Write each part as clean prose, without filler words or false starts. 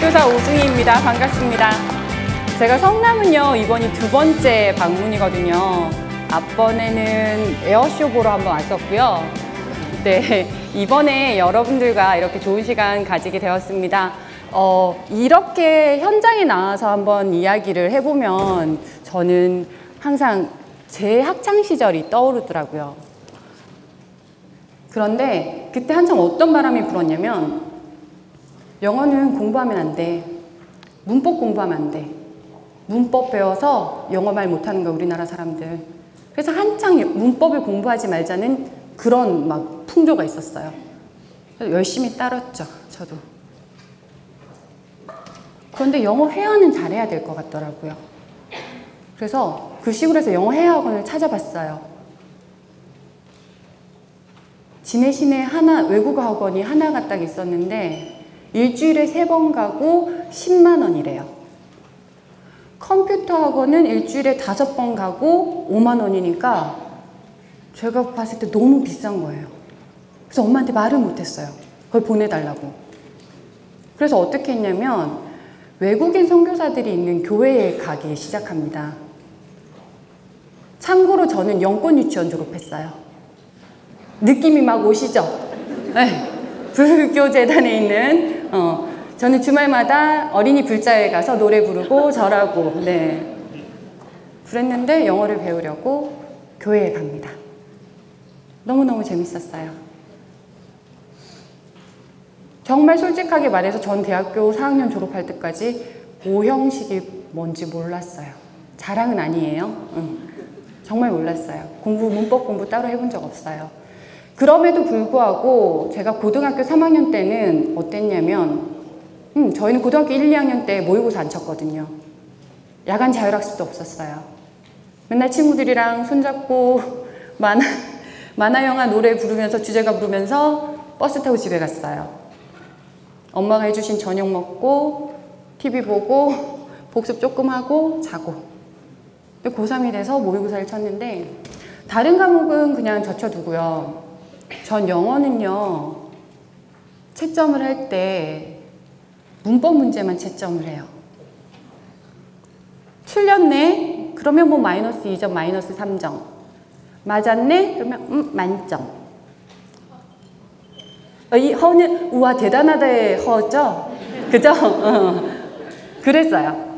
대학교사 오승희입니다. 반갑습니다. 제가 성남은요, 이번이 두 번째 방문이거든요. 앞번에는 에어쇼 보러 한번 왔었고요. 네, 이번에 여러분들과 이렇게 좋은 시간 가지게 되었습니다. 이렇게 현장에 나와서 한번 이야기를 해보면 저는 항상 제 학창시절이 떠오르더라고요. 그런데 그때 한참 어떤 바람이 불었냐면 영어는 공부하면 안 돼. 문법 공부하면 안 돼. 문법 배워서 영어 말 못하는 거야, 우리나라 사람들. 그래서 한창 문법을 공부하지 말자는 그런 막 풍조가 있었어요. 그래서 열심히 따랐죠, 저도. 그런데 영어 회화는 잘해야 될 것 같더라고요. 그래서 그 시골에서 영어 회화 학원을 찾아봤어요. 진해 시내에 외국어 학원이 하나가 딱 있었는데 일주일에 3번 가고 10만 원이래요. 컴퓨터 학원은 일주일에 5번 가고 5만 원이니까 제가 봤을 때 너무 비싼 거예요. 그래서 엄마한테 말을 못했어요. 그걸 보내달라고. 그래서 어떻게 했냐면 외국인 선교사들이 있는 교회에 가기 시작합니다. 참고로 저는 영권 유치원 졸업했어요. 느낌이 막 오시죠? 네. 불교 재단에 있는 저는 주말마다 어린이 불자에 가서 노래 부르고 절하고 네. 그랬는데 영어를 배우려고 교회에 갑니다. 너무너무 재밌었어요. 정말 솔직하게 말해서 전 대학교 4학년 졸업할 때까지 모형식이 뭔지 몰랐어요. 자랑은 아니에요. 정말 몰랐어요. 문법 공부 따로 해본 적 없어요. 그럼에도 불구하고 제가 고등학교 3학년 때는 어땠냐면 저희는 고등학교 1, 2학년 때 모의고사 안 쳤거든요. 야간 자율학습도 없었어요. 맨날 친구들이랑 손잡고 만화 영화 노래 부르면서 주제가 부르면서 버스 타고 집에 갔어요. 엄마가 해주신 저녁 먹고 TV 보고 복습 조금 하고 자고. 고3이 돼서 모의고사를 쳤는데 다른 과목은 그냥 젖혀두고요. 전 영어는요, 채점을 할 때 문법 문제만 채점을 해요. 틀렸네? 그러면 뭐 마이너스 2점, 마이너스 3점. 맞았네? 그러면 만점. 이 허는 우와 대단하다의 허죠? 그죠? 그랬어요.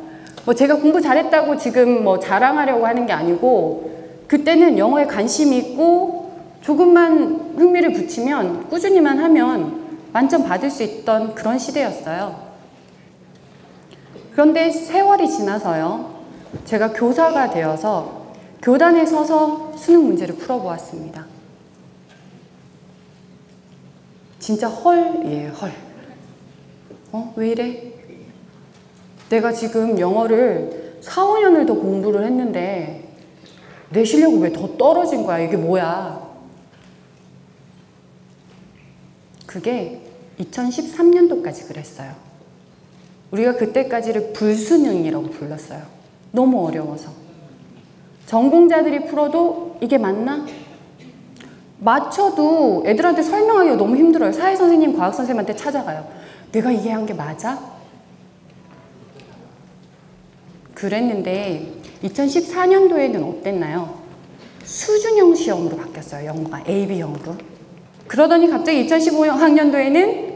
뭐 제가 공부 잘했다고 지금 뭐 자랑하려고 하는 게 아니고 그때는 영어에 관심이 있고 조금만 흥미를 붙이면 꾸준히만 하면 만점 받을 수 있던 그런 시대였어요. 그런데 세월이 지나서요. 제가 교사가 되어서 교단에 서서 수능 문제를 풀어보았습니다. 진짜 헐이에요, 헐. 왜 이래? 내가 지금 영어를 4, 5년을 더 공부를 했는데 내 실력이 왜 더 떨어진 거야? 이게 뭐야? 그게 2013년도까지 그랬어요. 우리가 그때까지를 불수능이라고 불렀어요. 너무 어려워서. 전공자들이 풀어도 이게 맞나? 맞춰도 애들한테 설명하기가 너무 힘들어요. 사회선생님, 과학선생님한테 찾아가요. 내가 이게 한 게 맞아? 그랬는데 2014년도에는 어땠나요? 수준형 시험으로 바뀌었어요. 영어가 AB형으로. 그러더니 갑자기 2015학년도에는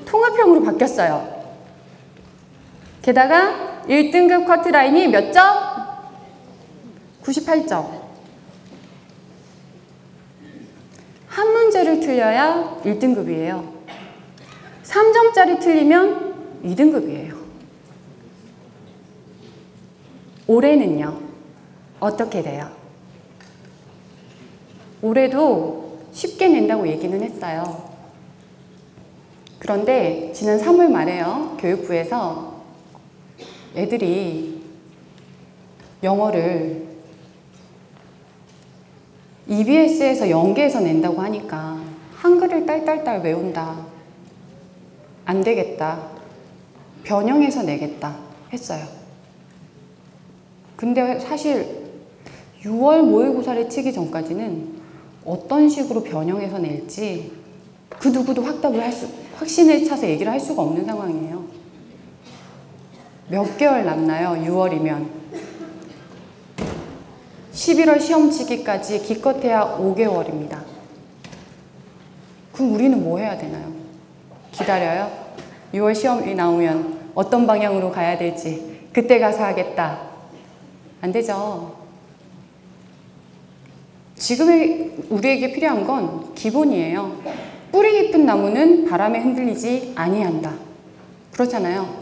통합형으로 바뀌었어요. 게다가 1등급 커트라인이 몇 점? 98점. 한 문제를 틀려야 1등급이에요. 3점짜리 틀리면 2등급이에요. 올해는요, 어떻게 돼요? 올해도 쉽게 낸다고 얘기는 했어요. 그런데 지난 3월 말에요, 교육부에서 애들이 영어를 EBS에서 연계해서 낸다고 하니까 한글을 딸딸딸 외운다. 안 되겠다. 변형해서 내겠다 했어요. 근데 사실 6월 모의고사를 치기 전까지는 어떤 식으로 변형해서 낼지 그 누구도 확신을 차서 얘기를 할 수가 없는 상황이에요. 몇 개월 남나요? 6월이면. 11월 시험 치기까지 기껏해야 5개월입니다. 그럼 우리는 뭐 해야 되나요? 기다려요? 6월 시험이 나오면 어떤 방향으로 가야 될지 그때 가서 하겠다. 안 되죠. 지금의 우리에게 필요한 건 기본이에요. 뿌리 깊은 나무는 바람에 흔들리지 아니한다. 그렇잖아요.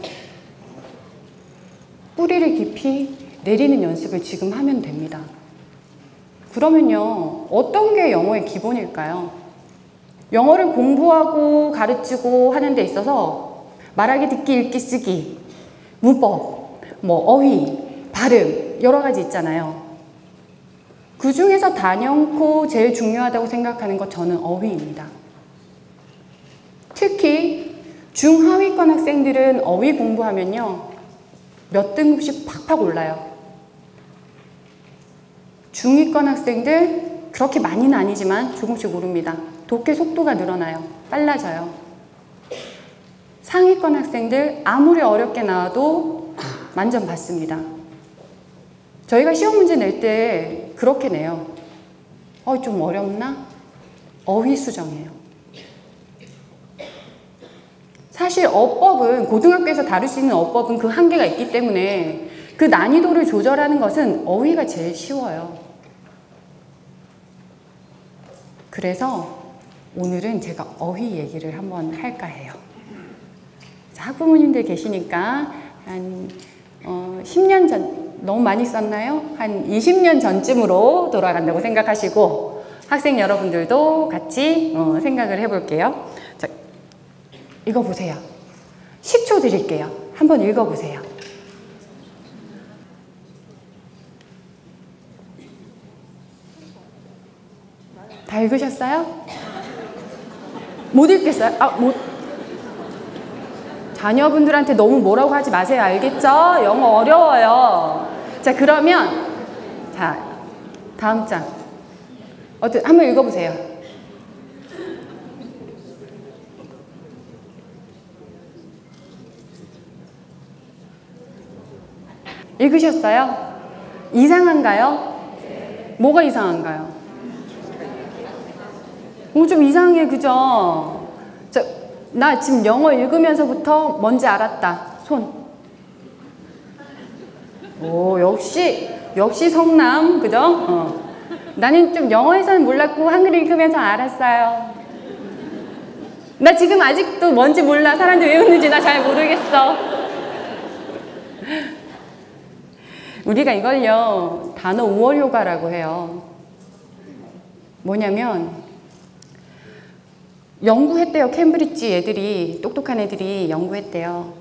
뿌리를 깊이 내리는 연습을 지금 하면 됩니다. 그러면요, 어떤 게 영어의 기본일까요? 영어를 공부하고 가르치고 하는 데 있어서 말하기, 듣기, 읽기, 쓰기, 문법, 어휘, 발음 여러 가지 있잖아요. 그 중에서 단연코 제일 중요하다고 생각하는 것 저는 어휘입니다. 특히 중하위권 학생들은 어휘 공부하면요, 몇 등급씩 팍팍 올라요. 중위권 학생들 그렇게 많이는 아니지만 조금씩 오릅니다. 독해 속도가 늘어나요. 빨라져요. 상위권 학생들 아무리 어렵게 나와도 만점 받습니다. 저희가 시험 문제 낼 때 그렇게 내요. 좀 어렵나? 어휘 수정이에요. 사실 어법은 고등학교에서 다룰 수 있는 어법은 그 한계가 있기 때문에 그 난이도를 조절하는 것은 어휘가 제일 쉬워요. 그래서 오늘은 제가 어휘 얘기를 한번 할까 해요. 학부모님들 계시니까 한 10년 전, 너무 많이 썼나요? 한 20년 전쯤으로 돌아간다고 생각하시고 학생 여러분들도 같이 생각을 해볼게요. 자, 이거 보세요. 10초 드릴게요. 한번 읽어보세요. 다 읽으셨어요? 못 읽겠어요? 자녀분들한테 너무 뭐라고 하지 마세요. 알겠죠? 영어 어려워요. 자, 그러면 다음 장. 한번 읽어보세요. 읽으셨어요? 이상한가요? 뭐가 이상한가요? 좀 이상해, 그죠? 나 지금 영어 읽으면서부터 뭔지 알았다. 손. 오, 역시 성남, 그죠? 나는 좀 영어에서는 몰랐고 한글 읽으면서 알았어요. 나 지금 아직도 뭔지 몰라. 사람들 왜 웃는지 나 잘 모르겠어. 우리가 이걸요, 단어 우월 효과라고 해요. 뭐냐면 연구했대요. 캠브리지 애들이, 똑똑한 애들이 연구했대요.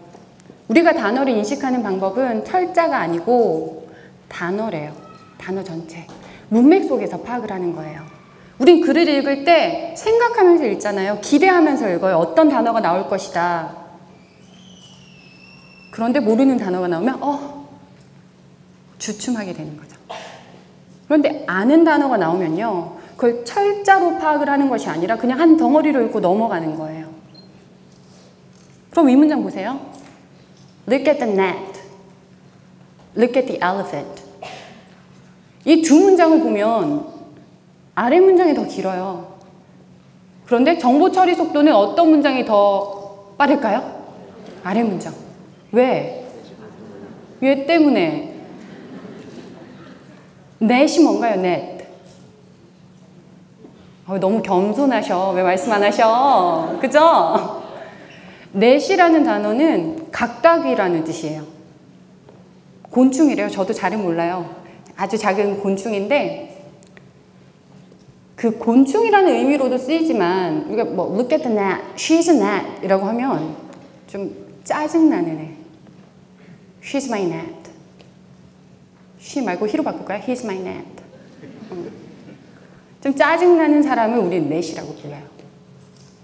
우리가 단어를 인식하는 방법은 철자가 아니고 단어래요. 단어 전체. 문맥 속에서 파악을 하는 거예요. 우린 글을 읽을 때 생각하면서 읽잖아요. 기대하면서 읽어요. 어떤 단어가 나올 것이다. 그런데 모르는 단어가 나오면 주춤하게 되는 거죠. 그런데 아는 단어가 나오면요, 그걸 철자로 파악을 하는 것이 아니라 그냥 한 덩어리로 읽고 넘어가는 거예요. 그럼 이 문장 보세요. Look at the net. Look at the elephant. 이 두 문장을 보면 아래 문장이 더 길어요. 그런데 정보 처리 속도는 어떤 문장이 더 빠를까요? 아래 문장. 왜? 왜 때문에? net이 뭔가요? net. 너무 겸손하셔. 왜 말씀 안 하셔? 그죠? net이라는 단어는 각각이라는 뜻이에요. 곤충이래요. 저도 잘은 몰라요. 아주 작은 곤충인데 그 곤충이라는 의미로도 쓰이지만 우리가 look at the net, she's a net 이라고 하면 좀 짜증나는 애. She's my net. she 말고 he로 바꿀까요? He's my net. 좀 짜증나는 사람을 우리는 net이라고 불러요.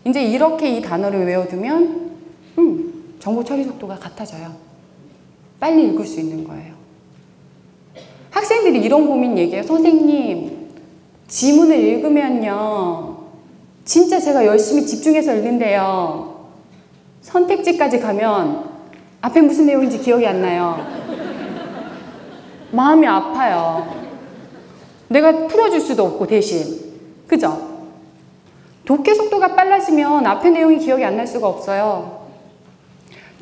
이제 이렇게 이 단어를 외워두면 정보 처리 속도가 같아져요. 빨리 읽을 수 있는 거예요. 학생들이 이런 고민 얘기해요. 선생님, 지문을 읽으면요, 진짜 제가 열심히 집중해서 읽는데요, 선택지까지 가면 앞에 무슨 내용인지 기억이 안 나요. 마음이 아파요. 내가 풀어줄 수도 없고 대신. 그죠? 독해 속도가 빨라지면 앞에 내용이 기억이 안 날 수가 없어요.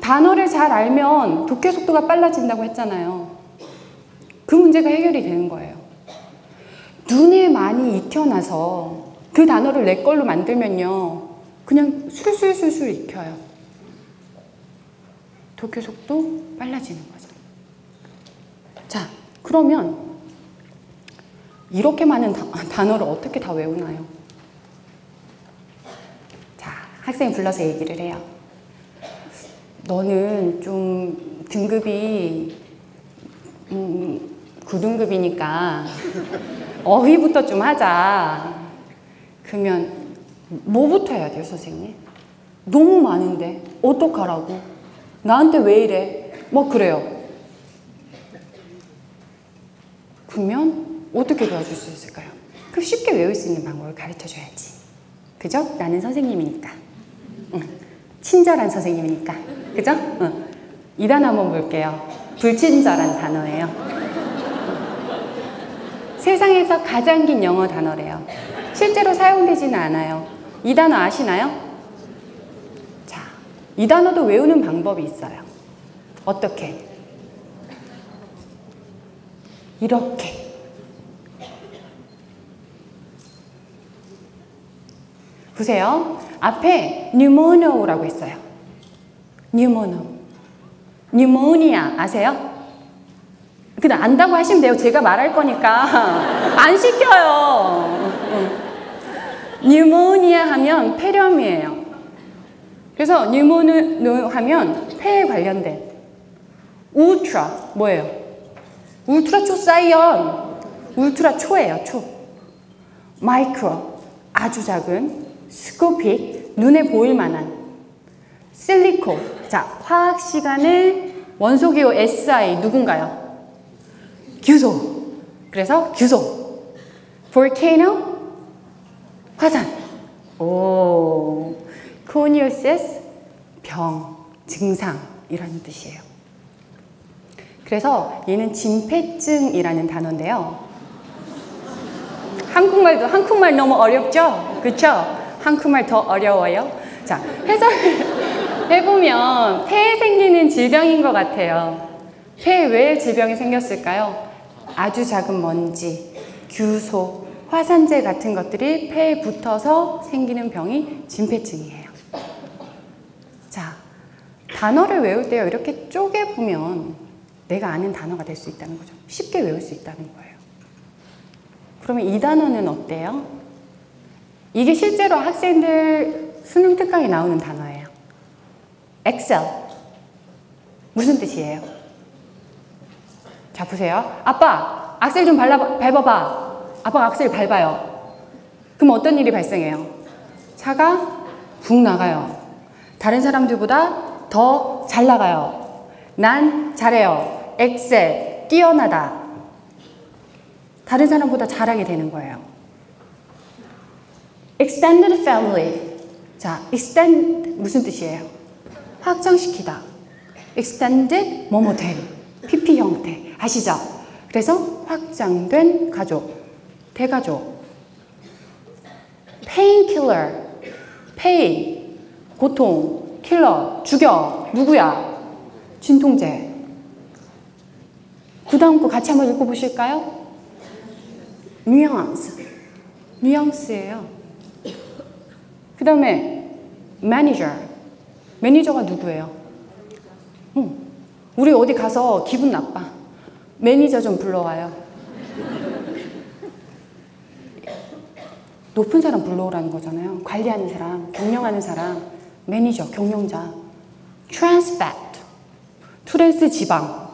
단어를 잘 알면 독해 속도가 빨라진다고 했잖아요. 그 문제가 해결이 되는 거예요. 눈에 많이 익혀놔서 그 단어를 내 걸로 만들면요. 그냥 술술술술 익혀요. 독해 속도 빨라지는 거죠. 자, 그러면 이렇게 많은 단어를 어떻게 다 외우나요? 자, 학생이 불러서 얘기를 해요. 너는 좀 등급이 9등급이니까 어휘부터 좀 하자. 그러면 뭐부터 해야 돼요, 선생님? 너무 많은데 어떡하라고? 나한테 왜 이래? 뭐 그래요. 그러면 어떻게 도와줄 수 있을까요? 그럼 쉽게 외울 수 있는 방법을 가르쳐줘야지. 그죠? 나는 선생님이니까. 응. 친절한 선생님이니까. 그죠? 응. 이 단어 한번 볼게요. 불친절한 단어예요. 세상에서 가장 긴 영어 단어래요. 실제로 사용되지는 않아요. 이 단어 아시나요? 자, 이 단어도 외우는 방법이 있어요. 어떻게? 이렇게. 보세요. 앞에 pneumono라고 있어요. pneumono. pneumonia 아세요? 그냥 안다고 하시면 돼요. 제가 말할 거니까. 안 시켜요. pneumonia 하면 폐렴이에요. 그래서 pneumono 하면 폐에 관련된. ultra 뭐예요? 울트라 초사이언. 울트라 초예요. 초. 마이크로 아주 작은. 스코픽 눈에 보일 만한. 실리코. 자, 화학 시간에 원소기호 SI 누군가요? 규소. 그래서 규소. volcano 화산. 오. coniosis 병, 증상 이런 뜻이에요. 그래서 얘는 진폐증이라는 단어인데요. 한국말 너무 어렵죠? 그렇죠? 한국말 더 어려워요. 자, 해석을 해보면 폐에 생기는 질병인 것 같아요. 폐에 왜 질병이 생겼을까요? 아주 작은 먼지, 규소, 화산재 같은 것들이 폐에 붙어서 생기는 병이 진폐증이에요. 자, 단어를 외울 때요, 이렇게 쪼개보면 내가 아는 단어가 될 수 있다는 거죠. 쉽게 외울 수 있다는 거예요. 그러면 이 단어는 어때요? 이게 실제로 학생들 수능 특강에 나오는 단어예요. 엑셀. 무슨 뜻이에요? 자, 보세요. 아빠, 악셀 좀 밟아봐. 아빠가 악셀 밟아요. 그럼 어떤 일이 발생해요? 차가 붕 나가요. 다른 사람들보다 더 잘 나가요. 난 잘해요. 엑셀, 뛰어나다. 다른 사람보다 잘하게 되는 거예요. extended family. 자, extend 무슨 뜻이에요? 확장시키다. extended 뭐뭐 된. PP 형태. 아시죠? 그래서 확장된 가족. 대가족. painkiller. pain. 고통. 킬러. 죽여. 누구야? 진통제. 그 다음 거 같이 한번 읽어보실까요? 뉘앙스. 뉘앙스예요. 그 다음에 매니저. 매니저가 누구예요? 우리 어디 가서 기분 나빠. 매니저 좀 불러와요. 높은 사람 불러오라는 거잖아요. 관리하는 사람, 경영하는 사람, 매니저, 경영자. 트랜스팻. 트랜스 지방.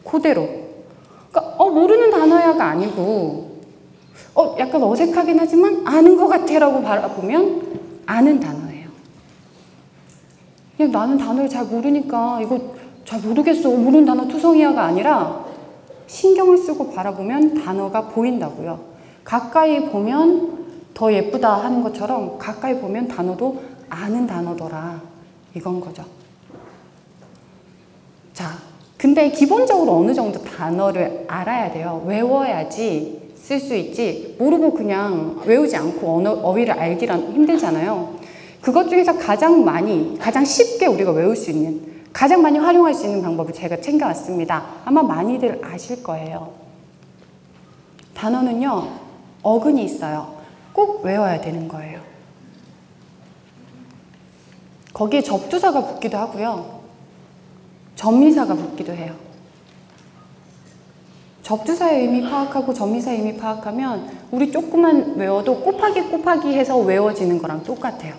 그대로. 그러니까 모르는 단어야가 아니고 약간 어색하긴 하지만 아는 것 같아라고 바라보면 아는 단어예요. 그냥 나는 단어를 잘 모르니까 이거 잘 모르겠어. 모르는 단어 투성이야가 아니라 신경을 쓰고 바라보면 단어가 보인다고요. 가까이 보면 더 예쁘다 하는 것처럼 가까이 보면 단어도 아는 단어더라. 이건 거죠. 자, 근데 기본적으로 어느 정도 단어를 알아야 돼요. 외워야지 쓸 수 있지, 모르고 그냥 외우지 않고 어휘를 알기란 힘들잖아요. 그것 중에서 가장 쉽게 우리가 외울 수 있는, 가장 많이 활용할 수 있는 방법을 제가 챙겨왔습니다. 아마 많이들 아실 거예요. 단어는요, 어근이 있어요. 꼭 외워야 되는 거예요. 거기에 접두사가 붙기도 하고요. 접미사가 붙기도 해요. 접두사의 의미 파악하고 접미사의 의미 파악하면 우리 조금만 외워도 곱하기 해서 외워지는 거랑 똑같아요.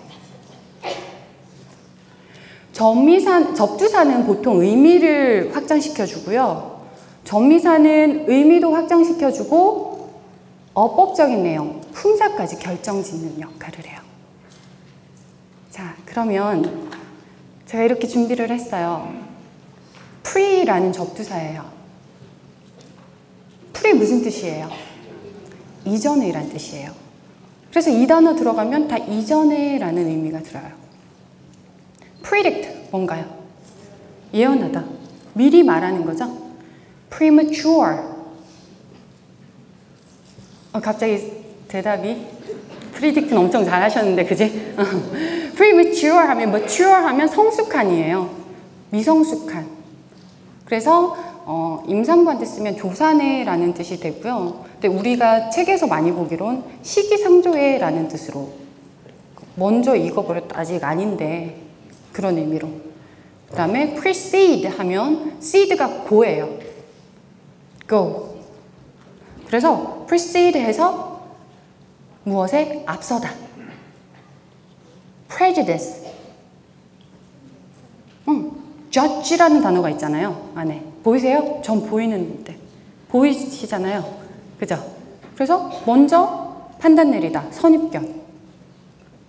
접두사는 보통 의미를 확장시켜주고요. 접미사는 의미도 확장시켜주고 어법적인 내용, 품사까지 결정짓는 역할을 해요. 자, 그러면 제가 이렇게 준비를 했어요. pre라는 접두사예요. pre 무슨 뜻이에요? 이전에 라는 뜻이에요. 그래서 이 단어 들어가면 다 이전에 라는 의미가 들어요. predict 뭔가요? 예언하다. 미리 말하는 거죠. premature. 갑자기 대답이 predict는 엄청 잘 하셨는데, 그지? premature 하면 mature 하면 성숙한이에요. 미성숙한. 그래서 임산부한테 쓰면 조산해라는 뜻이 되고요. 근데 우리가 책에서 많이 보기론 시기상조해라는 뜻으로, 먼저 익어버렸다, 아직 아닌데, 그런 의미로. 그 다음에 precede 하면 seed가 go예요. go. 그래서 precede 해서 무엇에 앞서다. prejudice. judge라는 단어가 있잖아요. 안에. 보이세요? 전 보이는데. 보이시잖아요. 그죠? 그래서 먼저 판단 내리다. 선입견.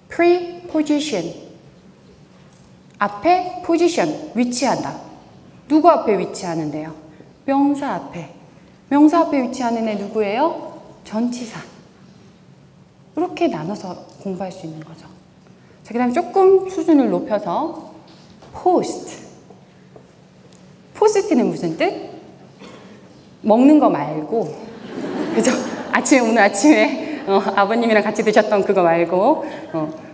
preposition. 앞에 position. 위치한다. 누구 앞에 위치하는데요? 명사 앞에. 명사 앞에 위치하는 애 누구예요? 전치사. 이렇게 나눠서 공부할 수 있는 거죠. 자, 그 다음에 조금 수준을 높여서 post. post는 무슨 뜻? 먹는 거 말고, 그죠? 오늘 아침에 아버님이랑 같이 드셨던 그거 말고,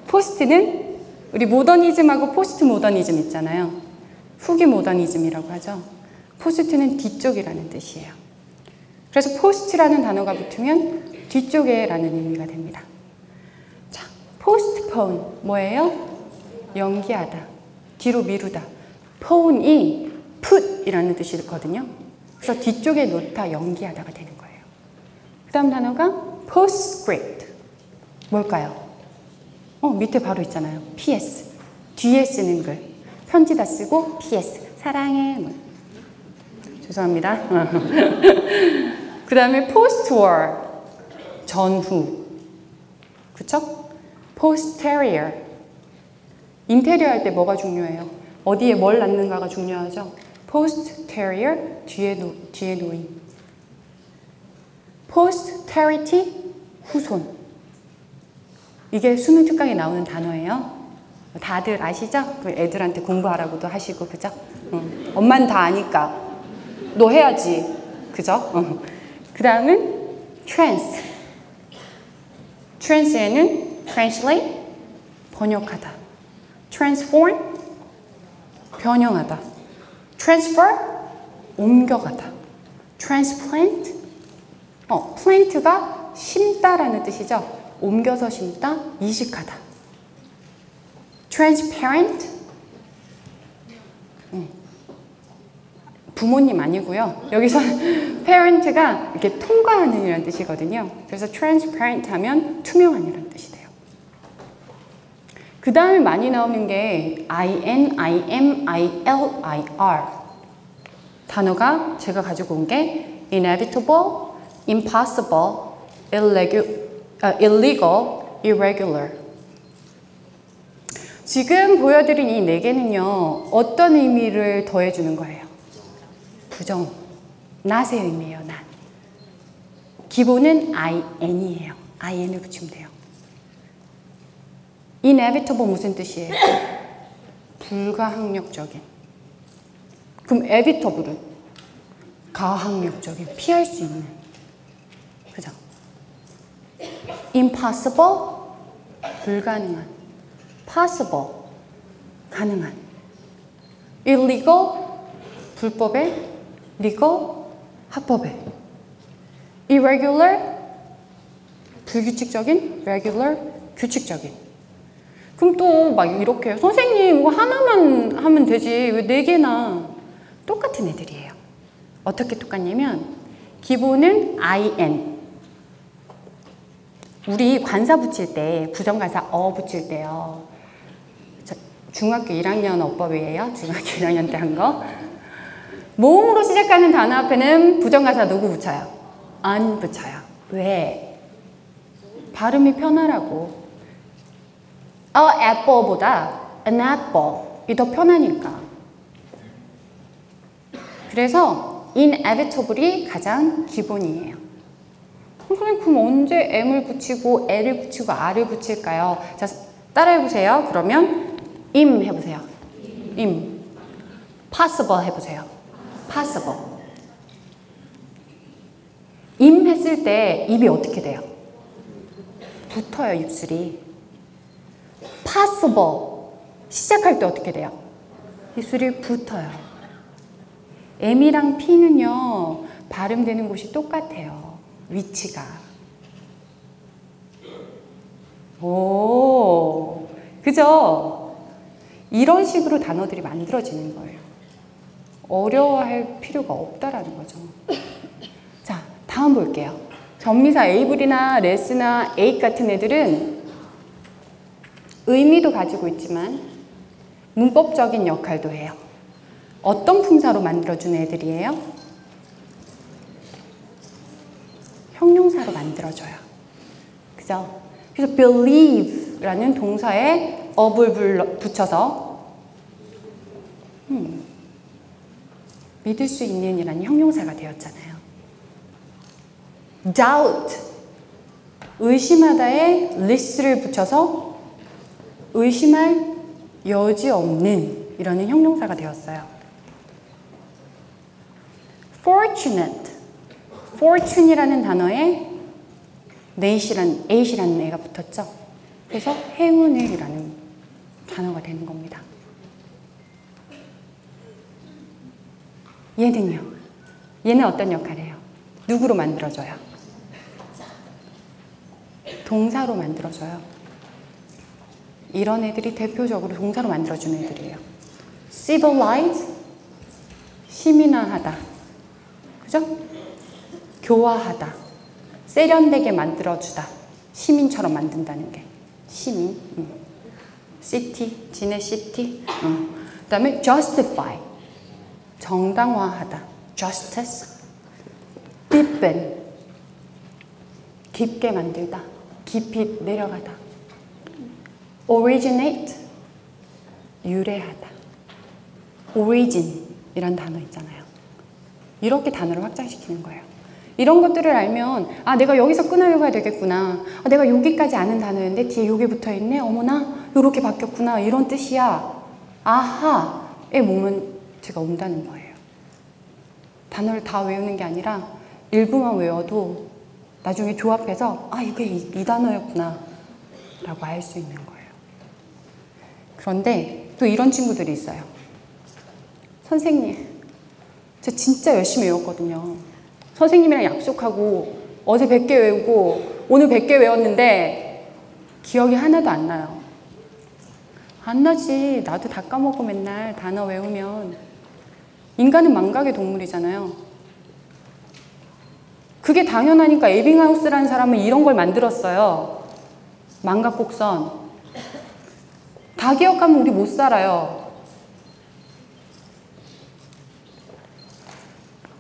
post는 우리 모더니즘하고 포스트 모더니즘 있잖아요. 후기 모더니즘이라고 하죠. post는 뒤쪽이라는 뜻이에요. 그래서 post라는 단어가 붙으면 뒤쪽에 라는 의미가 됩니다. 자, postpone 뭐예요? 연기하다, 뒤로 미루다. pone이 put 이라는 뜻이 있거든요. 그래서 뒤쪽에 놓다, 연기하다가 되는 거예요. 그 다음 단어가 postscript. 뭘까요? 밑에 바로 있잖아요. PS. 뒤에 쓰는 글. 편지다 쓰고 PS. 사랑해. 죄송합니다. 그 다음에 post-war. 전후. 그쵸? posterior. 인테리어 할 때 뭐가 중요해요? 어디에 뭘 낳는가가 중요하죠? posterior. 뒤에 놓임. posterity. 후손. 이게 수능 특강에 나오는 단어예요. 다들 아시죠? 애들한테 공부하라고도 하시고, 그죠? 엄마는 다 아니까 너 해야지, 그죠? 그 다음은 trans. trans에는 translate, 번역하다. transform, 변형하다. transfer, 옮겨가다. transplant, plant가 심다라는 뜻이죠. 옮겨서 심다, 이식하다. transparent, 부모님 아니고요. 여기서 parent가 이렇게 통과하는 이라는 뜻이거든요. 그래서 transparent 하면 투명한 이라는 뜻이 돼요. 그 다음에 많이 나오는 게 in, im, il, 단어가 제가 가지고 온 게 inevitable, impossible, illegal, irregular. 지금 보여드린 이 네 개는요, 어떤 의미를 더해주는 거예요? 부정, not의 의미예요, not. 기본은 in이에요. in을 붙이면 돼요. inevitable 무슨 뜻이에요? 불가항력적인. 그럼 evitable은 가항력적인, 피할 수 있는. 그죠? impossible, 불가능한. possible, 가능한. illegal, 불법의. legal, 합법의. irregular, 불규칙적인. regular, 규칙적인. 그럼 또 막 이렇게 선생님 이거 하나만 하면 되지 왜 4개나. 똑같은 애들이에요. 어떻게 똑같냐면 기본은 IN. 우리 관사 붙일 때 부정관사 붙일 때요. 중학교 1학년 어법이에요. 중학교 1학년 때 한 거. 모음으로 시작하는 단어 앞에는 부정관사 누구 붙여요? 안 붙여요. 왜? 발음이 편하라고. apple보다 an apple이 더 편하니까. 그래서 inevitable이 가장 기본이에요. 선생님 그럼 언제 m을 붙이고 l을 붙이고 r을 붙일까요? 자, 따라해보세요. 그러면 im 해보세요. im. possible 해보세요. possible. im 했을 때 입이 어떻게 돼요? 붙어요, 입술이. possible. 시작할 때 어떻게 돼요? 입술이 붙어요. M이랑 P는요, 발음되는 곳이 똑같아요. 위치가. 오, 그죠? 이런 식으로 단어들이 만들어지는 거예요. 어려워할 필요가 없다라는 거죠. 자, 다음 볼게요. 전미사 에이블이나 레스나 에잇 같은 애들은 의미도 가지고 있지만 문법적인 역할도 해요. 어떤 품사로 만들어준 애들이에요? 형용사로 만들어줘요. 그죠? 그래서 believe라는 동사에 up을 붙여서 믿을 수 있는 이라는 형용사가 되었잖아요. doubt, 의심하다에 list를 붙여서 의심할 여지 없는 이라는 형용사가 되었어요. fortunate, fortune이라는 단어에 a이라는 애가 붙었죠. 그래서 행운을이라는 단어가 되는 겁니다. 얘는요? 얘는 어떤 역할이에요? 누구로 만들어줘요? 동사로 만들어줘요. 이런 애들이 대표적으로 동사로 만들어주는 애들이에요. civilize, 시민화하다. 그죠? 교화하다. 세련되게 만들어주다. 시민처럼 만든다는 게. 시민. city, 진의 city. 그 다음에 justify. 정당화하다. justice. deepen. 깊게 만들다. 깊이 내려가다. originate. 유래하다. origin 이란 단어 있잖아요. 이렇게 단어를 확장시키는 거예요. 이런 것들을 알면 아 내가 여기서 끊어읽어야 되겠구나. 아, 내가 여기까지 아는 단어였는데 뒤에 여기 붙어있네. 어머나 이렇게 바뀌었구나. 이런 뜻이야. 아하의 모먼트가 온다는 거예요. 단어를 다 외우는 게 아니라 일부만 외워도 나중에 조합해서 아 이게 이 단어였구나 라고 알 수 있는 거예요. 그런데 또 이런 친구들이 있어요. 선생님 저 진짜 열심히 외웠거든요. 선생님이랑 약속하고 어제 100개 외우고 오늘 100개 외웠는데 기억이 하나도 안 나요. 안 나지. 나도 다 까먹고 맨날 단어 외우면. 인간은 망각의 동물이잖아요. 그게 당연하니까 에빙하우스라는 사람은 이런 걸 만들었어요. 망각 곡선. 다 기억하면 우리 못 살아요.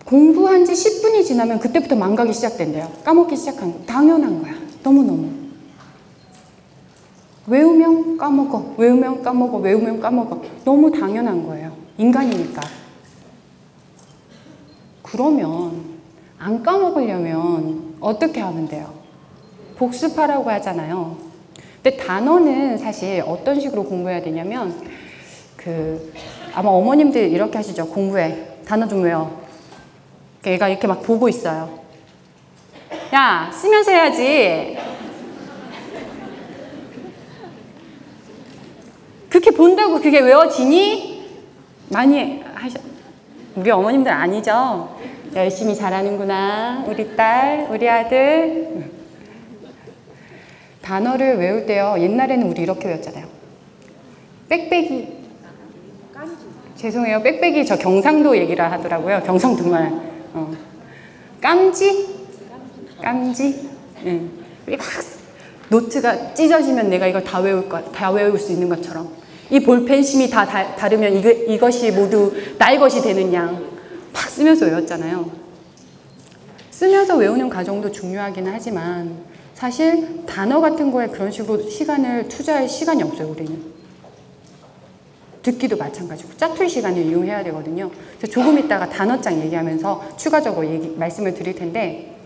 공부한 지 10분이 지나면 그때부터 망각이 시작된대요. 까먹기 시작한 거. 당연한 거야. 너무너무. 외우면 까먹어. 외우면 까먹어. 외우면 까먹어. 너무 당연한 거예요. 인간이니까. 그러면 안 까먹으려면 어떻게 하면 돼요? 복습하라고 하잖아요. 근데 단어는 사실 어떤 식으로 공부해야 되냐면 아마 어머님들 이렇게 하시죠. 공부해. 단어 좀 외워. 얘가 이렇게 막 보고 있어요. 야, 쓰면서 해야지. 그렇게 본다고 그게 외워지니? 많이 우리 어머님들 아니죠? 열심히 잘하는구나. 우리 딸, 우리 아들. 단어를 외울 때요. 옛날에는 우리 이렇게 외웠잖아요. 빽빽이. 죄송해요. 빽빽이 저 경상도 얘기를 하더라고요. 경상도 말. 깜지? 깜지? 응. 막 노트가 찢어지면 내가 이걸 다 외울 수 있는 것처럼. 이 볼펜심이 다 다르면 이것이 모두 나의 것이 되는 양. 막 쓰면서 외웠잖아요. 쓰면서 외우는 과정도 중요하긴 하지만 사실 단어 같은 거에 그런 식으로 시간을 투자할 시간이 없어요, 우리는. 듣기도 마찬가지고 짜투리 시간을 이용해야 되거든요. 그래서 조금 있다가 단어장 얘기하면서 추가적으로 말씀을 드릴 텐데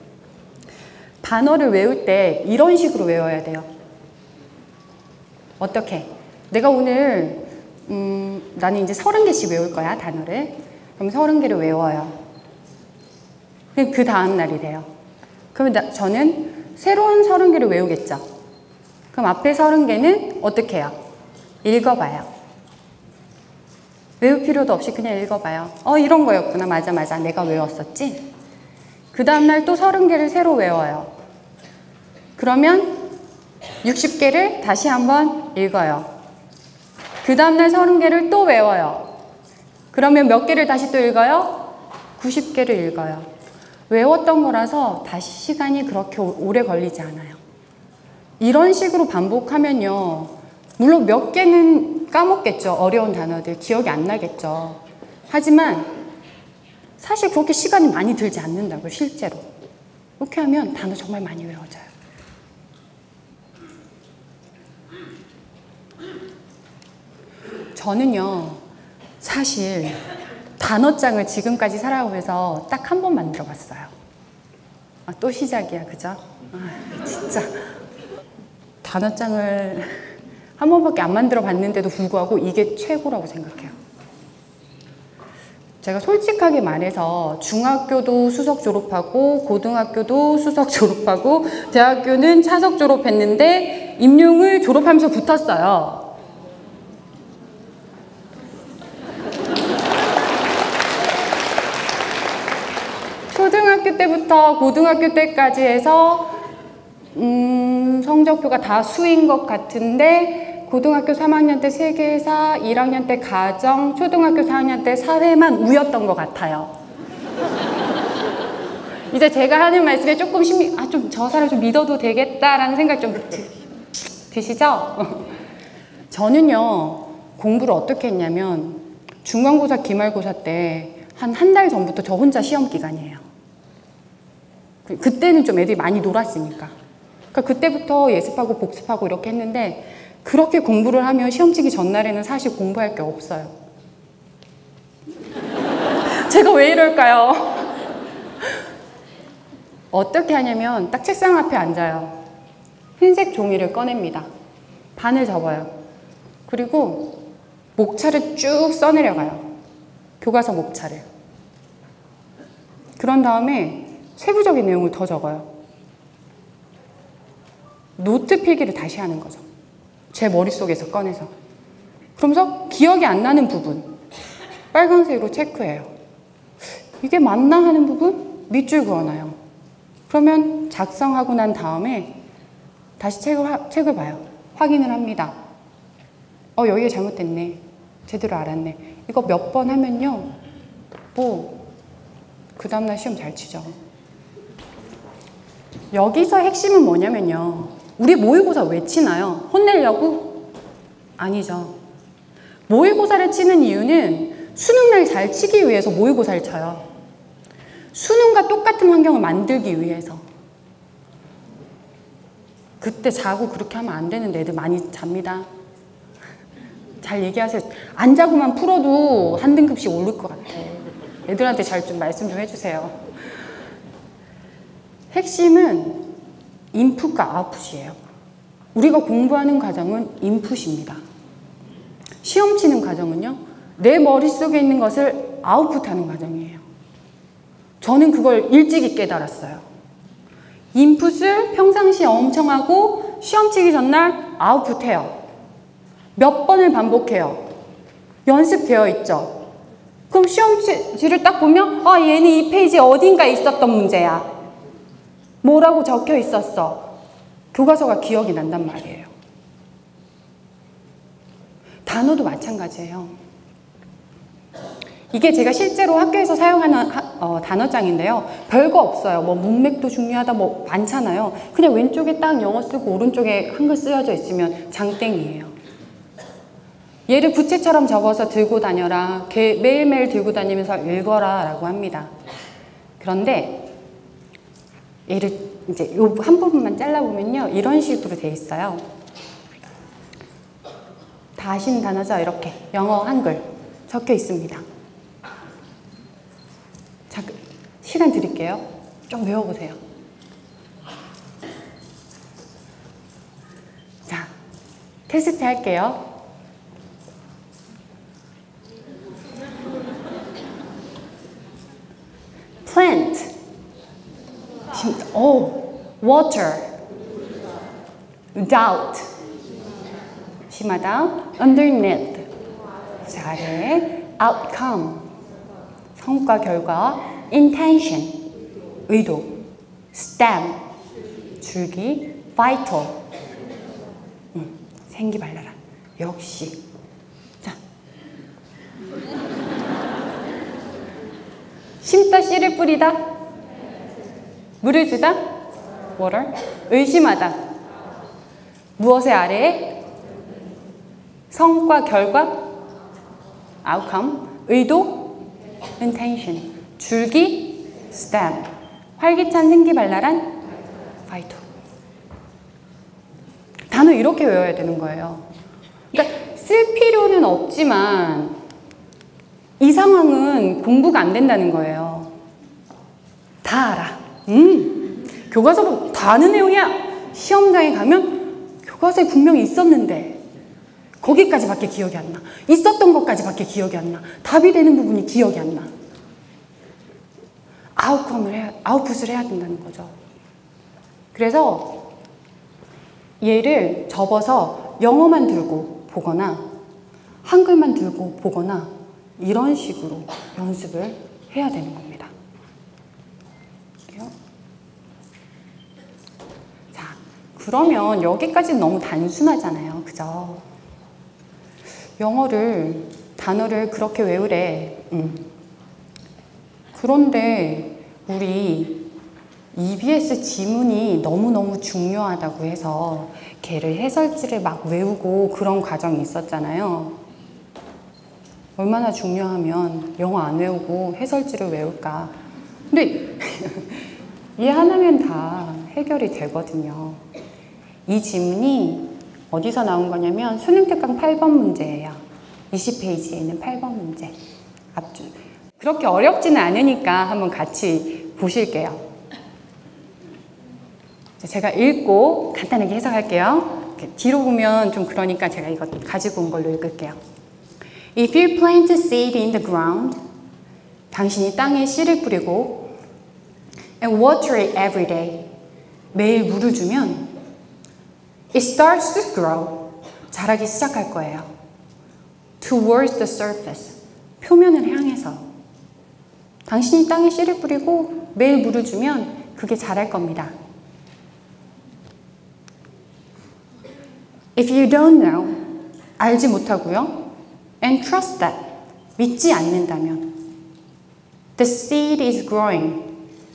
단어를 외울 때 이런 식으로 외워야 돼요. 어떻게? 내가 오늘 나는 이제 30개씩 외울 거야, 단어를. 그럼 30개를 외워요. 그 다음 날이 돼요. 그러면 저는 새로운 30개를 외우겠죠. 그럼 앞에 30개는 어떻게 해요? 읽어봐요. 외울 필요도 없이 그냥 읽어봐요. 이런 거였구나. 맞아. 내가 외웠었지? 그 다음날 또 30개를 새로 외워요. 그러면 60개를 다시 한번 읽어요. 그 다음날 30개를 또 외워요. 그러면 몇 개를 다시 또 읽어요? 90개를 읽어요. 외웠던 거라서 다시 시간이 그렇게 오래 걸리지 않아요. 이런 식으로 반복하면요. 물론 몇 개는 까먹겠죠. 어려운 단어들. 기억이 안 나겠죠. 하지만 사실 그렇게 시간이 많이 들지 않는다고요. 실제로. 이렇게 하면 단어 정말 많이 외워져요. 저는요. 사실 단어장을 지금까지 살아오면서 딱 한 번 만들어 봤어요. 또 시작이야. 그죠? 진짜. 단어장을 한 번밖에 안 만들어 봤는데도 불구하고 이게 최고라고 생각해요. 제가 솔직하게 말해서 중학교도 수석 졸업하고 고등학교도 수석 졸업하고 대학교는 차석 졸업했는데 임용을 졸업하면서 붙었어요. 초등학교 때부터 고등학교 때까지 해서 성적표가 다 수인 것 같은데 고등학교 3학년 때 세계사, 1학년 때 가정, 초등학교 4학년 때 사회만 우였던 것 같아요. 이제 제가 하는 말씀에 조금 좀 저 사람 좀 믿어도 되겠다라는 생각 좀 드시죠? 저는요 공부를 어떻게 했냐면 중간고사, 기말고사 때 한 달 전부터 저 혼자 시험 기간이에요. 그때는 좀 애들이 많이 놀았으니까. 그러니까 그때부터 예습하고 복습하고 이렇게 했는데 그렇게 공부를 하면 시험 치기 전날에는 사실 공부할 게 없어요. 제가 왜 이럴까요? 어떻게 하냐면 딱 책상 앞에 앉아요. 흰색 종이를 꺼냅니다. 반을 접어요. 그리고 목차를 쭉 써내려가요. 교과서 목차를. 그런 다음에 세부적인 내용을 더 적어요. 노트 필기를 다시 하는 거죠. 제 머릿속에서 꺼내서. 그러면서 기억이 안 나는 부분 빨간색으로 체크해요. 이게 맞나 하는 부분 밑줄 그어놔요. 그러면 작성하고 난 다음에 다시 책을 봐요. 확인을 합니다. 여기가 잘못됐네. 제대로 알았네. 이거 몇 번 하면요. 그 다음날 시험 잘 치죠. 여기서 핵심은 뭐냐면요. 우리 모의고사 왜 치나요? 혼내려고? 아니죠. 모의고사를 치는 이유는 수능날 잘 치기 위해서 모의고사를 쳐요. 수능과 똑같은 환경을 만들기 위해서. 그때 자고 그렇게 하면 안 되는데 애들 많이 잡니다. 잘 얘기하세요. 안 자고만 풀어도 한 등급씩 오를 것 같아. 애들한테 잘 좀 말씀 좀 해주세요. 핵심은 인풋과 아웃풋이에요. 우리가 공부하는 과정은 인풋입니다. 시험 치는 과정은요. 내 머릿속에 있는 것을 아웃풋하는 과정이에요. 저는 그걸 일찍이 깨달았어요. 인풋을 평상시에 엄청 하고 시험 치기 전날 아웃풋해요. 몇 번을 반복해요. 연습되어 있죠. 그럼 시험지를 딱 보면 아, 얘는 이 페이지 어딘가에 있었던 문제야. 뭐라고 적혀 있었어. 교과서가 기억이 난단 말이에요. 단어도 마찬가지예요. 이게 제가 실제로 학교에서 사용하는 단어장인데요. 별거 없어요. 뭐 문맥도 중요하다 뭐 많잖아요. 그냥 왼쪽에 딱 영어 쓰고 오른쪽에 한글 쓰여져 있으면 장땡이에요. 얘를 부채처럼 접어서 들고 다녀라. 매일매일 들고 다니면서 읽어라 라고 합니다. 그런데 얘를 이제 요 한 부분만 잘라보면요. 이런 식으로 돼 있어요. 다 아시는 단어죠? 이렇게 영어 한글 적혀 있습니다. 자, 시간 드릴게요. 좀 외워보세요. 자, 테스트 할게요. plant, water, doubt, 심하다, underneath, 잘해, outcome, 성과, 결과, intention, 의도, stem, 줄기, vital, 생기발랄한, 역시. 자, 심다, 씨를 뿌리다, 물을 주다, water, 의심하다, 무엇의 아래에, 성과, 결과, outcome, 의도, intention, 줄기, stem, 활기찬 생기발랄한, vital. 단어 이렇게 외워야 되는 거예요. 그러니까 쓸 필요는 없지만 이 상황은 공부가 안 된다는 거예요. 다 알아. 교과서로 다 아는 내용이야. 시험장에 가면 교과서에 분명히 있었는데 거기까지밖에 기억이 안 나. 있었던 것까지밖에 기억이 안 나. 답이 되는 부분이 기억이 안 나. 아웃풋을 해야 된다는 거죠. 그래서 얘를 접어서 영어만 들고 보거나 한글만 들고 보거나 이런 식으로 연습을 해야 되는 겁니다. 자, 그러면 여기까지는 너무 단순하잖아요. 그죠? 영어를, 단어를 그렇게 외우래. 그런데 우리 EBS 지문이 너무너무 중요하다고 해서 걔를 해설지를 막 외우고 그런 과정이 있었잖아요. 얼마나 중요하면 영어 안 외우고 해설지를 외울까. 근데 얘 하나면 다 해결이 되거든요. 이 지문이 어디서 나온 거냐면 수능특강 8번 문제예요. 20페이지에 있는 8번 문제. 앞줄. 그렇게 어렵지는 않으니까 한번 같이 보실게요. 제가 읽고 간단하게 해석할게요. 뒤로 보면 좀 그러니까 제가 이거 가지고 온 걸로 읽을게요. If you plant a seed in the ground, 당신이 땅에 씨를 뿌리고 and water it every day, 매일 물을 주면 it starts to grow, 자라기 시작할 거예요. Towards the surface, 표면을 향해서. 당신이 땅에 씨를 뿌리고 매일 물을 주면 그게 자랄 겁니다. If you don't know, 알지 못하고요. And trust that, 믿지 않는다면. The seed is growing.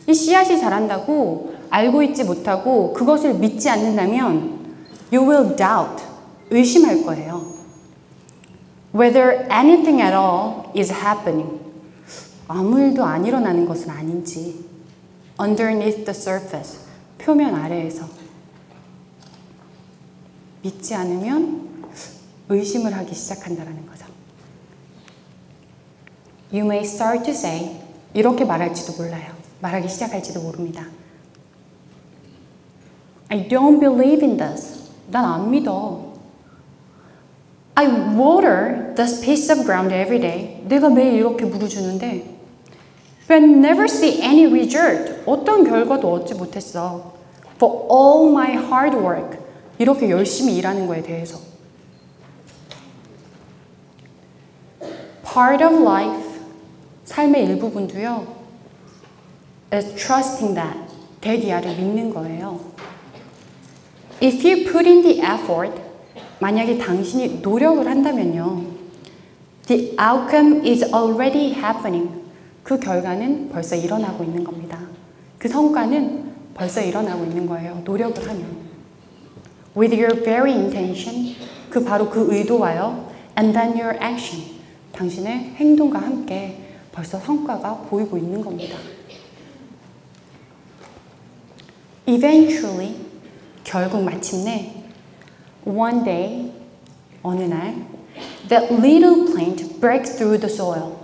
이 씨앗이 자란다고 알고 있지 못하고 그것을 믿지 않는다면 You will doubt, 의심할 거예요. Whether anything at all is happening. 아무 일도 안 일어나는 것은 아닌지. Underneath the surface, 표면 아래에서. 믿지 않으면 의심을 하기 시작한다는 거죠. You may start to say, 이렇게 말할지도 몰라요. 말하기 시작할지도 모릅니다. I don't believe in this. 난 안 믿어. I water this piece of ground every day. 내가 매일 이렇게 물을 주는데 but never see any result. 어떤 결과도 얻지 못했어. For all my hard work. 이렇게 열심히 일하는 거에 대해서. Part of life, 삶의 일부분도요, is trusting that. 대디아를 믿는 거예요. If you put in the effort, 만약에 당신이 노력을 한다면요, the outcome is already happening. 그 결과는 벌써 일어나고 있는 겁니다. 그 성과는 벌써 일어나고 있는 거예요. 노력을 하면. With your very intention, 바로 그 의도와요. And then your action, 당신의 행동과 함께 벌써 성과가 보이고 있는 겁니다. Eventually, 결국 마침내 one day, 어느 날 that little plant breaks through the soil.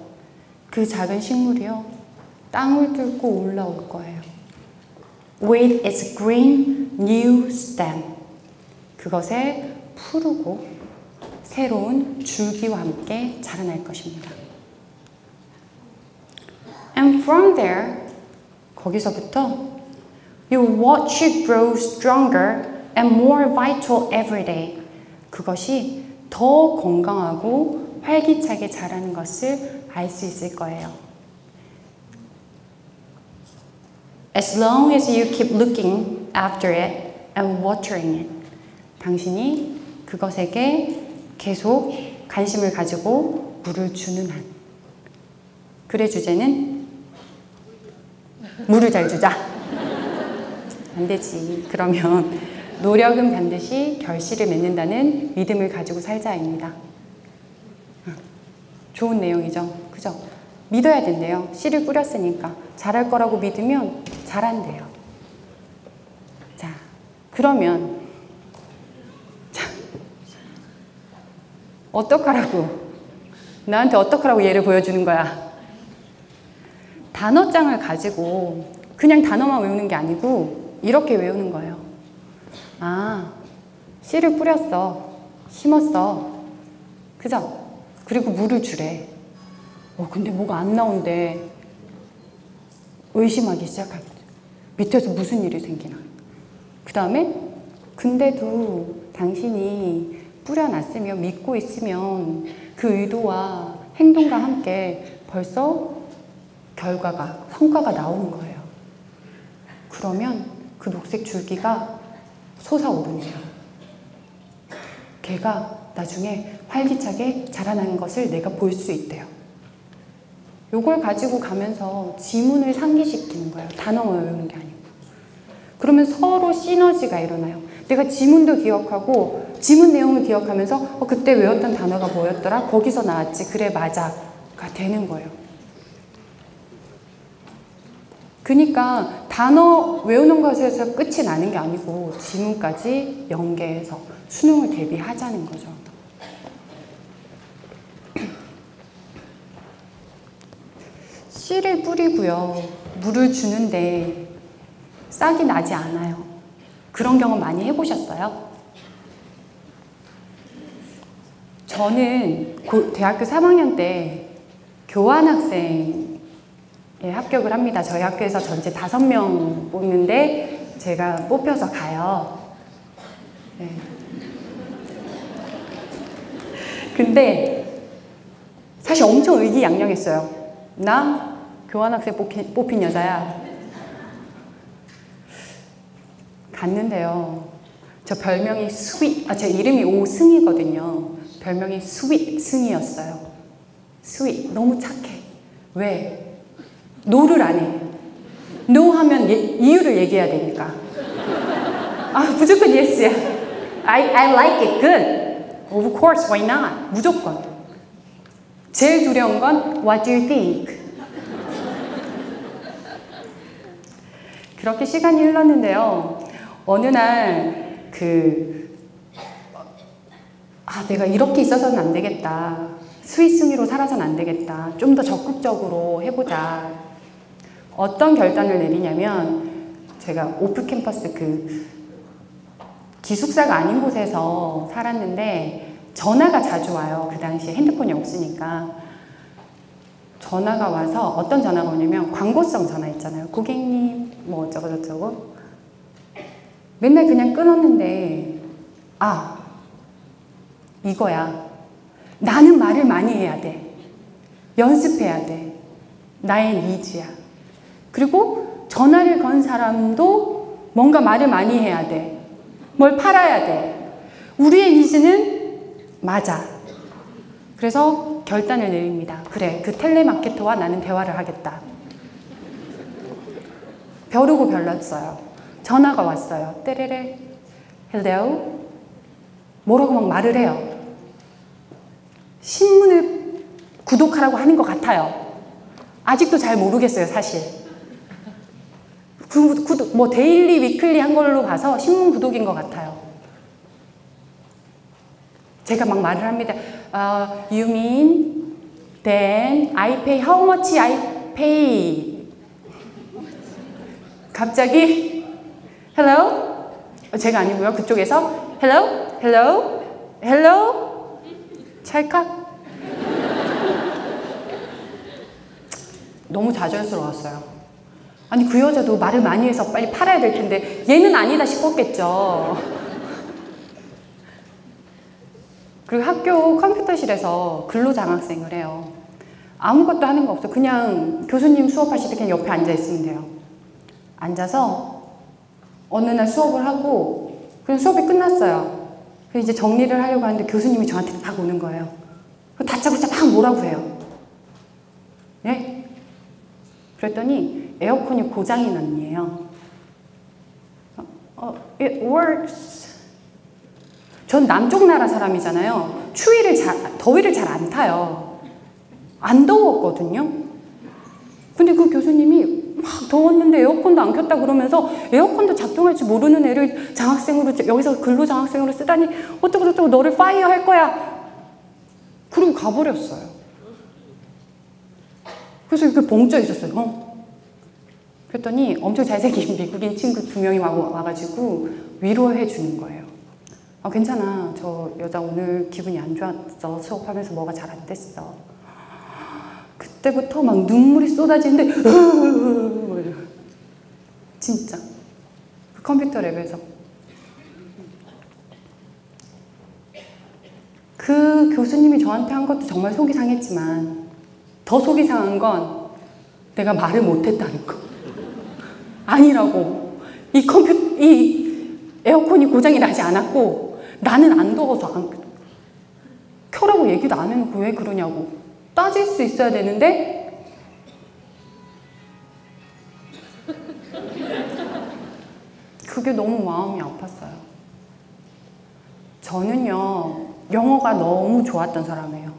그 작은 식물이요, 땅을 뚫고 올라올 거예요. With its green new stem. 그것에 푸르고 새로운 줄기와 함께 자라날 것입니다. And from there, 거기서부터 you watch it grow stronger and more vital every day. 그것이 더 건강하고 활기차게 자라는 것을 알 수 있을 거예요. As long as you keep looking after it and watering it. 당신이 그것에게 계속 관심을 가지고 물을 주는 한. 글의 주제는 물을 잘 주자. 안 되지. 그러면 노력은 반드시 결실을 맺는다는 믿음을 가지고 살자입니다. 좋은 내용이죠. 그죠? 믿어야 된대요. 씨를 뿌렸으니까. 잘할 거라고 믿으면 잘한대요. 자, 그러면 어떡하라고? 나한테 어떡하라고 예를 보여주는 거야? 단어장을 가지고 그냥 단어만 외우는 게 아니고 이렇게 외우는 거예요. 아, 씨를 뿌렸어. 심었어. 그죠? 그리고 물을 주래. 근데 뭐가 안 나온대. 의심하기 시작하겠죠. 밑에서 무슨 일이 생기나. 그 다음에 근데도 당신이 뿌려놨으면, 믿고 있으면 그 의도와 행동과 함께 벌써 결과가, 성과가 나오는 거예요. 그러면 그 녹색 줄기가 솟아오른대요. 걔가 나중에 활기차게 자라나는 것을 내가 볼 수 있대요. 요걸 가지고 가면서 지문을 상기시키는 거예요. 단어만 외우는 게 아니고. 그러면 서로 시너지가 일어나요. 내가 지문도 기억하고 지문 내용을 기억하면서 그때 외웠던 단어가 뭐였더라? 거기서 나왔지. 그래, 맞아.가 되는 거예요. 그러니까 단어 외우는 것에서 끝이 나는 게 아니고 지문까지 연계해서 수능을 대비하자는 거죠. 씨를 뿌리고요, 물을 주는데 싹이 나지 않아요. 그런 경험 많이 해보셨어요? 저는 대학교 3학년 때 교환학생에 합격을 합니다. 저희 학교에서 전체 5명 뽑는데 제가 뽑혀서 가요. 네. 근데 사실 엄청 의기양양했어요. 나 교환학생 뽑힌 여자야. 갔는데요. 저 별명이 제 이름이 오승이거든요. 별명이 스윗승이었어요. 스윗, 너무 착해. 왜? 노를 안 해. 노 하면 이유를 얘기해야 되니까. 무조건 yes야. I like it, good. Of course, why not? 무조건. 제일 두려운 건 what do you think? 그렇게 시간이 흘렀는데요. 어느 날 내가 이렇게 있어서는 안 되겠다. 스윗승이로 살아서는 안 되겠다. 좀 더 적극적으로 해보자. 어떤 결단을 내리냐면 제가 오프캠퍼스 기숙사가 아닌 곳에서 살았는데 전화가 자주 와요. 그 당시에 핸드폰이 없으니까. 전화가 와서 어떤 전화가 오냐면 광고성 전화 있잖아요. 고객님 뭐 어쩌고저쩌고. 맨날 그냥 끊었는데 아 이거야. 나는 말을 많이 해야 돼. 연습해야 돼. 나의 니즈야. 그리고 전화를 건 사람도 뭔가 말을 많이 해야 돼. 뭘 팔아야 돼. 우리의 니즈는 맞아. 그래서 결단을 내립니다. 그래, 그 텔레마케터와 나는 대화를 하겠다. 벼르고 별렀어요. 전화가 왔어요. 떼레레. Hello? 뭐라고 막 말을 해요. 신문을 구독하라고 하는 것 같아요. 아직도 잘 모르겠어요, 사실. 뭐 데일리, 위클리 한 걸로 봐서 신문 구독인 것 같아요. 제가 막 말을 합니다. You mean then I pay how much I pay? 갑자기 Hello? 제가 아니고요. 그쪽에서 Hello? Hello? Hello? 찰칵? 너무 좌절스러웠어요. 아니 그 여자도 말을 많이 해서 빨리 팔아야 될 텐데 얘는 아니다 싶었겠죠. 그리고 학교 컴퓨터실에서 근로장학생을 해요. 아무것도 하는 거 없어. 그냥 교수님 수업하실 때 그냥 옆에 앉아 있으면 돼요. 앉아서 어느 날 수업을 하고 그냥 수업이 끝났어요. 그래서 이제 정리를 하려고 하는데 교수님이 저한테 막 오는 거예요. 다짜고짜 막 뭐라고 해요. 예? 그랬더니 에어컨이 고장이 났네요. It works. 전 남쪽 나라 사람이잖아요. 더위를 잘 안 타요. 안 더웠거든요. 근데 그 교수님이 막 더웠는데 에어컨도 안 켰다 그러면서 에어컨도 작동할 줄 모르는 애를 장학생으로 여기서 근로장학생으로 쓰다니 어쩌고 너를 파이어 할 거야. 그리고 가버렸어요. 그래서 이렇게 벙쪄 있었어요. 그랬더니 엄청 잘생긴 미국인 친구 2명이 와가지고 위로해 주는 거예요. 괜찮아. 저 여자 오늘 기분이 안 좋았어. 수업하면서 뭐가 잘 안 됐어. 그때부터 막 눈물이 쏟아지는데 진짜 그 컴퓨터 랩에서 그 교수님이 저한테 한 것도 정말 속이 상했지만 더 속이 상한 건 내가 말을 못했다는 거. 아니라고. 이 에어컨이 고장이 나지 않았고 나는 안 더워서 켜라고 얘기도 안 해놓고 왜 그러냐고 따질 수 있어야 되는데 그게 너무 마음이 아팠어요. 저는요 영어가 너무 좋았던 사람이에요.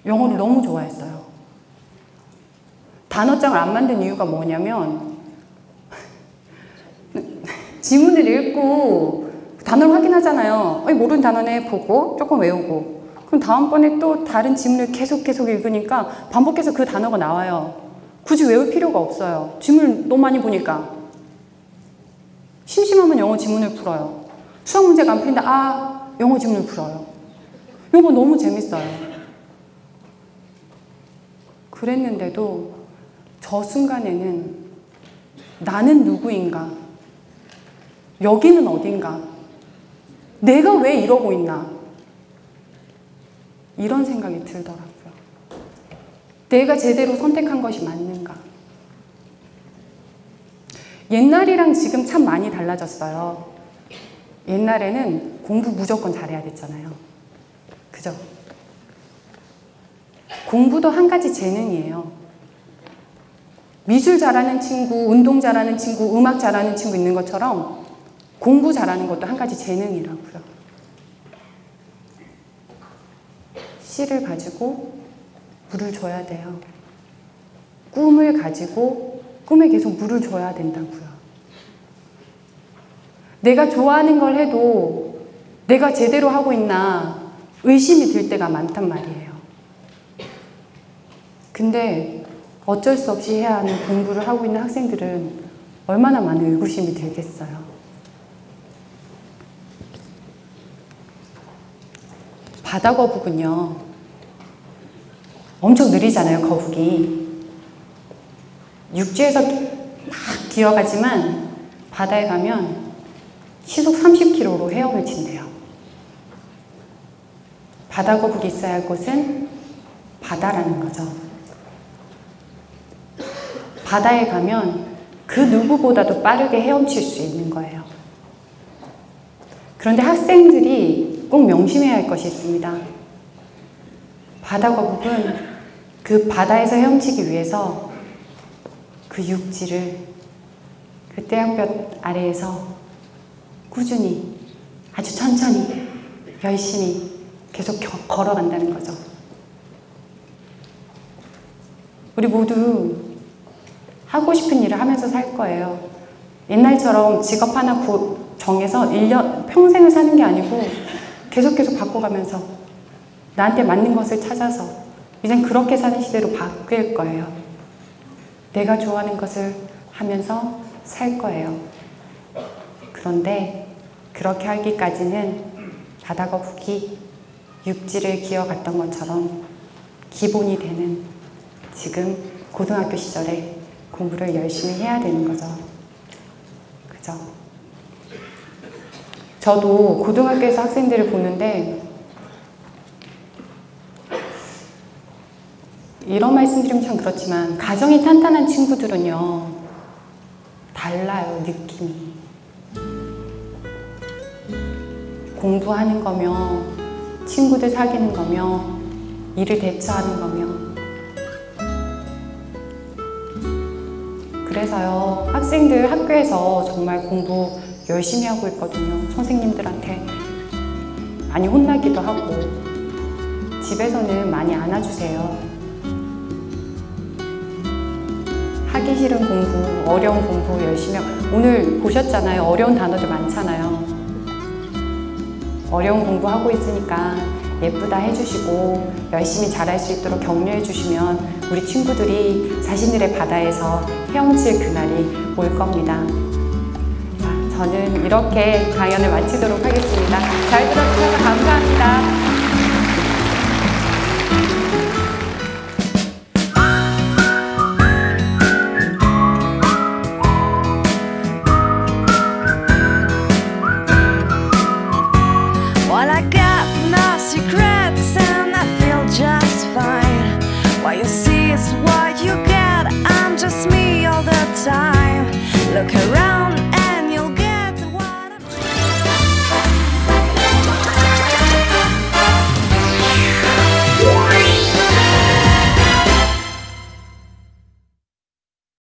영어를 너무 좋아했어요. 단어장을 안 만든 이유가 뭐냐면 지문을 읽고 단어를 확인하잖아요. 모르는 단어네 보고 조금 외우고 그럼 다음번에 또 다른 지문을 계속 읽으니까 반복해서 그 단어가 나와요. 굳이 외울 필요가 없어요. 지문을 너무 많이 보니까. 심심하면 영어 지문을 풀어요. 수학 문제가 안 풀린다. 영어 지문을 풀어요. 이거 너무 재밌어요. 그랬는데도 저 순간에는 나는 누구인가? 여기는 어딘가? 내가 왜 이러고 있나? 이런 생각이 들더라고요. 내가 제대로 선택한 것이 맞는가? 옛날이랑 지금 참 많이 달라졌어요. 옛날에는 공부 무조건 잘해야 됐잖아요. 그죠? 공부도 한 가지 재능이에요. 미술 잘하는 친구, 운동 잘하는 친구, 음악 잘하는 친구 있는 것처럼 공부 잘하는 것도 한 가지 재능이라고요. 씨를 가지고 물을 줘야 돼요. 꿈을 가지고 꿈에 계속 물을 줘야 된다고요. 내가 좋아하는 걸 해도 내가 제대로 하고 있나 의심이 들 때가 많단 말이에요. 근데 어쩔 수 없이 해야 하는 공부를 하고 있는 학생들은 얼마나 많은 의구심이 들겠어요. 바다 거북은요, 엄청 느리잖아요, 거북이. 육지에서 막 기어가지만 바다에 가면 시속 30km로 헤엄을 친대요. 바다 거북이 있어야 할 곳은 바다라는 거죠. 바다에 가면 그 누구보다도 빠르게 헤엄칠 수 있는 거예요. 그런데 학생들이 꼭 명심해야 할 것이 있습니다. 바다 거북은 그 바다에서 헤엄치기 위해서 그 육지를 그 태양볕 아래에서 꾸준히 아주 천천히 열심히 계속 걸어간다는 거죠. 우리 모두 하고 싶은 일을 하면서 살 거예요. 옛날처럼 직업 하나 정해서 1년 평생을 사는 게 아니고 계속 바꿔가면서 나한테 맞는 것을 찾아서 이젠 그렇게 사는 시대로 바뀔 거예요. 내가 좋아하는 것을 하면서 살 거예요. 그런데 그렇게 하기까지는 바다 거북이 육지를 기어갔던 것처럼 기본이 되는 지금 고등학교 시절에 공부를 열심히 해야 되는 거죠. 그죠? 저도 고등학교에서 학생들을 보는데 이런 말씀드리면 참 그렇지만 가정이 탄탄한 친구들은요 달라요, 느낌이. 공부하는 거며 친구들 사귀는 거며 일을 대처하는 거며. 그래서요 학생들 학교에서 정말 공부 열심히 하고 있거든요. 선생님들한테 많이 혼나기도 하고 집에서는 많이 안아주세요. 하기 싫은 공부, 어려운 공부 열심히 하고. 오늘 보셨잖아요. 어려운 단어들 많잖아요. 어려운 공부하고 있으니까 예쁘다 해주시고 열심히 잘할 수 있도록 격려해 주시면 우리 친구들이 자신들의 바다에서 헤엄칠 그날이 올 겁니다. 자, 저는 이렇게 강연을 마치도록 하겠습니다. 잘 들어주셔서 감사합니다. What I